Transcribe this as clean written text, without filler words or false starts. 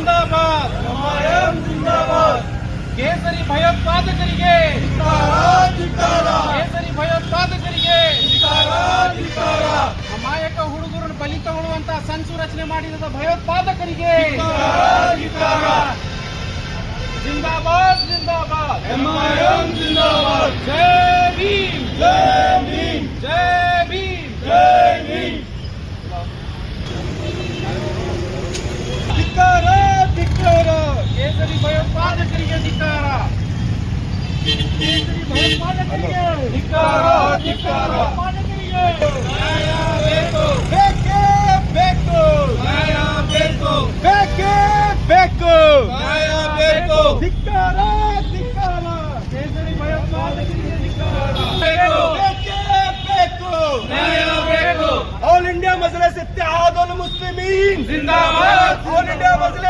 ಜಿಂದಾಬಾದ್ ಜಿಂದಾಬಾದ್ ಕೇಸರಿ ಭಯೋತ್ಪಾದಕರಿಗೆ ಕೇಸರಿ ಭಯೋತ್ಪಾದಕರಿಗೆ ಅಮಾಯಕ ಹುಡುಗರನ್ನು ಬಲಿ ತಗೊಳ್ಳುವಂತಹ ಸಂಚು ರಚನೆ ಮಾಡಿದ ಭಯೋತ್ಪಾದಕರಿಗೆ ಜಿಂದಾಬಾದ್ ಜಿಂದಾಬಾದ್ ಜಿಂದಾಬಾದ್ ಜೈ ಭೀಮ್ ಜೈ ಭೀಮ್ ಜೈ ಭೀಮ್ ಜೈ ಭೀಮ್ ಧಿಕ್ಕಾರ ಧಿಕ್ಕಾರ ಕೇಸರಿ ಭಯೋತ್ಪಾದಕರಿಗೆ ಧಿಕ್ಕಾರ ಕೇಸರಿ ಭಯೋತ್ಪಾದಕರಿಗೆ ಧಿಕ್ಕಾರ ಧಿಕ್ಕಾರ ಭಯೋತ್ಪಾದಕರಿಗೆ ಬೇಕೇ ಬೇಕು ನ್ಯಾಯ ಬೇಕು ಬೇಕೇ ಬೇಕು ನ್ಯಾಯ ಬೇಕು ಧಿಕ್ಕಾರ ಧಿಕ್ಕಾರ ಕೇಸರಿ ಭಯೋತ್ಪಾದಕರಿಗೆ ಧಿಕ್ಕಾರ ಬೇಕೇ ಬೇಕು ನ್ಯಾಯ ಬೇಕು ऑल इंडिया मजलिस इत्तेहादुल मुस्लिमीन जिंदाबाद ऑल इंडिया मजलिस